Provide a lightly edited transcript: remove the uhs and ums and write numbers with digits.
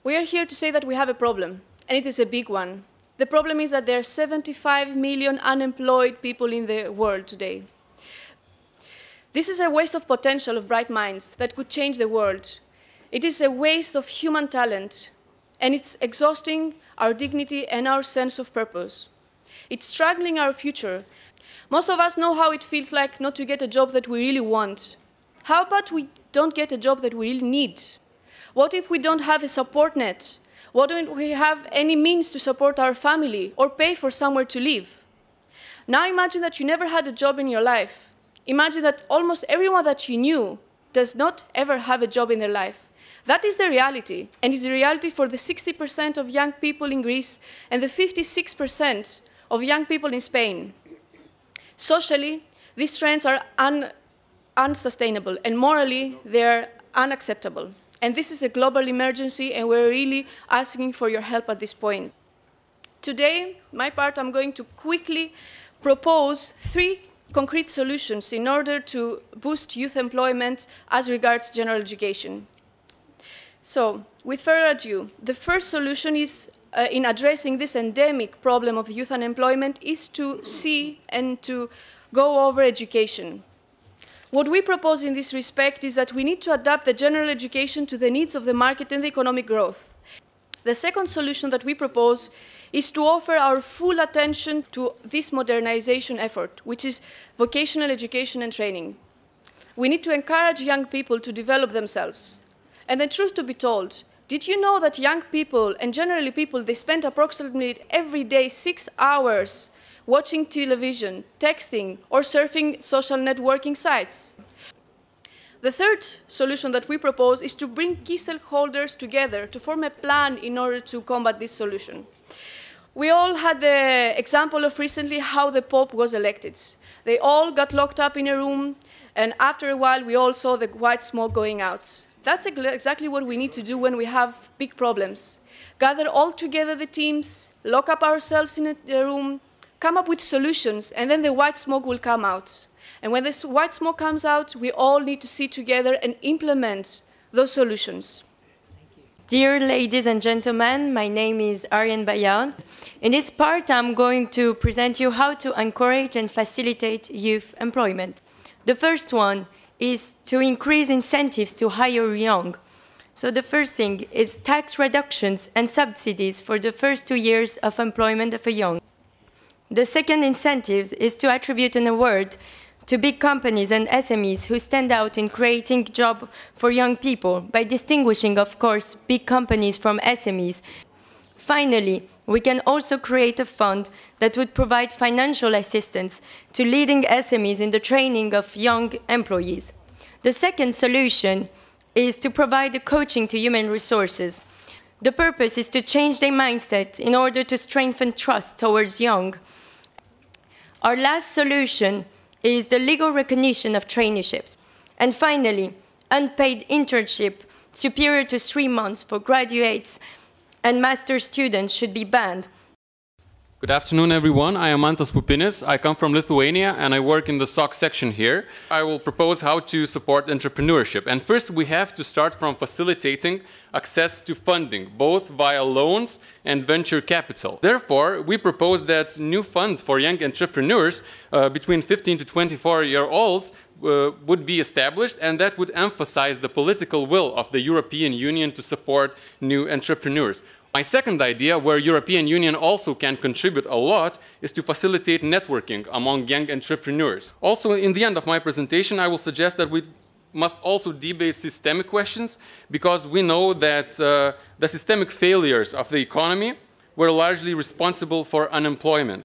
We are here to say that we have a problem, and it is a big one. The problem is that there are 75 million unemployed people in the world today. This is a waste of potential of bright minds that could change the world. It is a waste of human talent, and it's exhausting our dignity and our sense of purpose. It's struggling our future. Most of us know how it feels like not to get a job that we really want. How about we don't get a job that we really need? What if we don't have a support net? What don't we have any means to support our family or pay for somewhere to live? Now imagine that you never had a job in your life. Imagine that almost everyone that you knew does not ever have a job in their life. That is the reality, and it's the reality for the 60% of young people in Greece and the 56% of young people in Spain. Socially, these trends are unsustainable, and morally, they're unacceptable. And this is a global emergency, and we're really asking for your help at this point. Today, my part, I'm going to quickly propose 3 concrete solutions in order to boost youth employment as regards general education. So, with further ado, the first solution is in addressing this endemic problem of youth unemployment is to see and to go over education. What we propose in this respect is that we need to adapt the general education to the needs of the market and the economic growth. The second solution that we propose is to offer our full attention to this modernization effort, which is vocational education and training. We need to encourage young people to develop themselves. And the truth to be told, did you know that young people, and generally people, they spend approximately every day 6 hours watching television, texting, or surfing social networking sites? The third solution that we propose is to bring key stakeholders together to form a plan in order to combat this solution. We all had the example of recently how the Pope was elected. They all got locked up in a room, and after a while we all saw the white smoke going out. That's exactly what we need to do when we have big problems. Gather all together the teams, lock up ourselves in a room, come up with solutions, and then the white smoke will come out. And when this white smoke comes out, we all need to sit together and implement those solutions. Dear ladies and gentlemen, my name is Ariane Bayard. In this part, I'm going to present you how to encourage and facilitate youth employment. The first one is to increase incentives to hire young. So the first thing is tax reductions and subsidies for the first 2 years of employment of a young. The second incentive is to attribute an award to big companies and SMEs who stand out in creating jobs for young people by distinguishing, of course, big companies from SMEs. Finally, we can also create a fund that would provide financial assistance to leading SMEs in the training of young employees. The second solution is to provide the coaching to human resources. The purpose is to change their mindset in order to strengthen trust towards young. Our last solution is the legal recognition of traineeships. And finally, unpaid internship superior to 3 months for graduates and master's students should be banned. Good afternoon, everyone. I am Mantas Pupinis. I come from Lithuania and I work in the SOC section here. I will propose how to support entrepreneurship. And first, we have to start from facilitating access to funding, both via loans and venture capital. Therefore, we propose that new fund for young entrepreneurs between 15 to 24-year-olds would be established, and that would emphasize the political will of the European Union to support new entrepreneurs. My second idea, where European Union also can contribute a lot, is to facilitate networking among young entrepreneurs. Also, in the end of my presentation, I will suggest that we must also debate systemic questions, because we know that the systemic failures of the economy were largely responsible for unemployment.